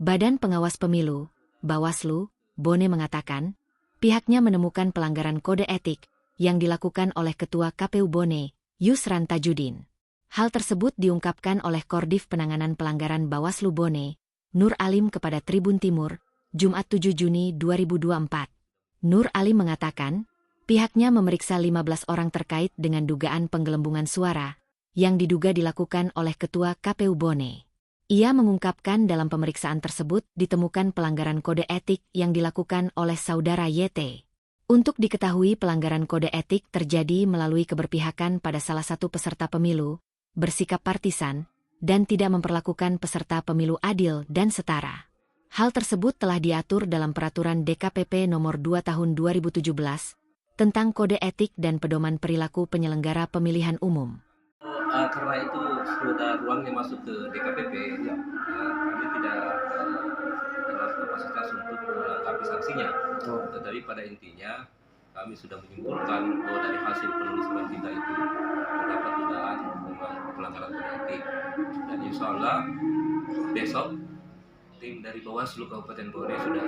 Badan Pengawas Pemilu, Bawaslu, Bone mengatakan, pihaknya menemukan pelanggaran kode etik yang dilakukan oleh Ketua KPU Bone, Yusran Tajudin. Hal tersebut diungkapkan oleh Kordif Penanganan Pelanggaran Bawaslu Bone, Nur Alim kepada Tribun Timur, Jumat 7 Juni 2024. Nur Alim mengatakan, pihaknya memeriksa 15 orang terkait dengan dugaan penggelembungan suara yang diduga dilakukan oleh Ketua KPU Bone. Ia mengungkapkan dalam pemeriksaan tersebut ditemukan pelanggaran kode etik yang dilakukan oleh saudara YT. Untuk diketahui pelanggaran kode etik terjadi melalui keberpihakan pada salah satu peserta pemilu, bersikap partisan, dan tidak memperlakukan peserta pemilu adil dan setara. Hal tersebut telah diatur dalam Peraturan DKPP Nomor 2 Tahun 2017 tentang Kode Etik dan Pedoman Perilaku Penyelenggara Pemilihan Umum. Karena itu sudah ruangnya masuk ke DKPP, kami tidak dalam kapasitas untuk melengkapi sanksinya. Tetapi pada intinya kami sudah menyimpulkan bahwa dari hasil penelusuran kita itu terdapat dugaan memang pelanggaran kode etik. Dan insya Allah besok tim dari Bawaslu Kabupaten Bone sudah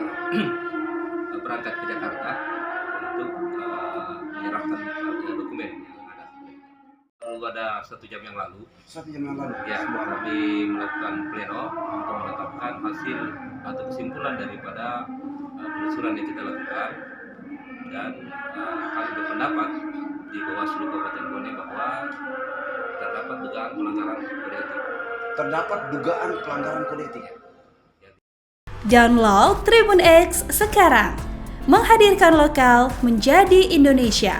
berangkat ke Jakarta untuk menyerahkan dokumen. Lalu ada 1 jam yang lalu. Ya, kami melakukan pleno untuk menetapkan hasil atau kesimpulan daripada penelusuran yang kita lakukan, dan kami berpendapat di Bawaslu Kabupaten Bone bahwa terdapat dugaan pelanggaran kode etik. Terdapat dugaan pelanggaran kode etik. Download Tribun X sekarang, menghadirkan lokal menjadi Indonesia.